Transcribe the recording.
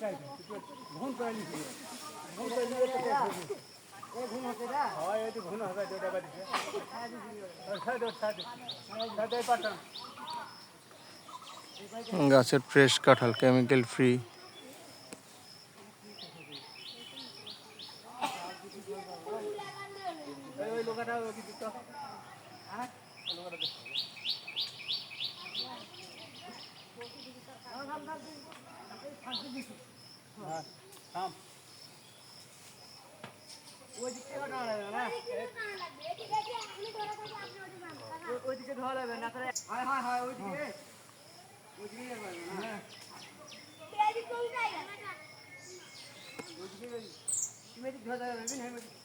ঘুম করে নিছি ঘুম করে নিয়ে এই ঘুম হচ্ছে না হয় এই ঘুম হবে দুটা বাজে সাড়ে পাঁচটা গাছের ফ্রেশ কাঁঠাল, কেমিক্যাল ফ্রি। ওই লোকটা কি দিত হ্যাঁ লোকটা থাম ওইদিকে ধরা লাগবে না ওইদিকে ধরা লাগবে না তাহলে হয় হয় হয় ওইদিকে ওইদিকে যাবে না ওইদিকে তুমি ধরা লাগবে না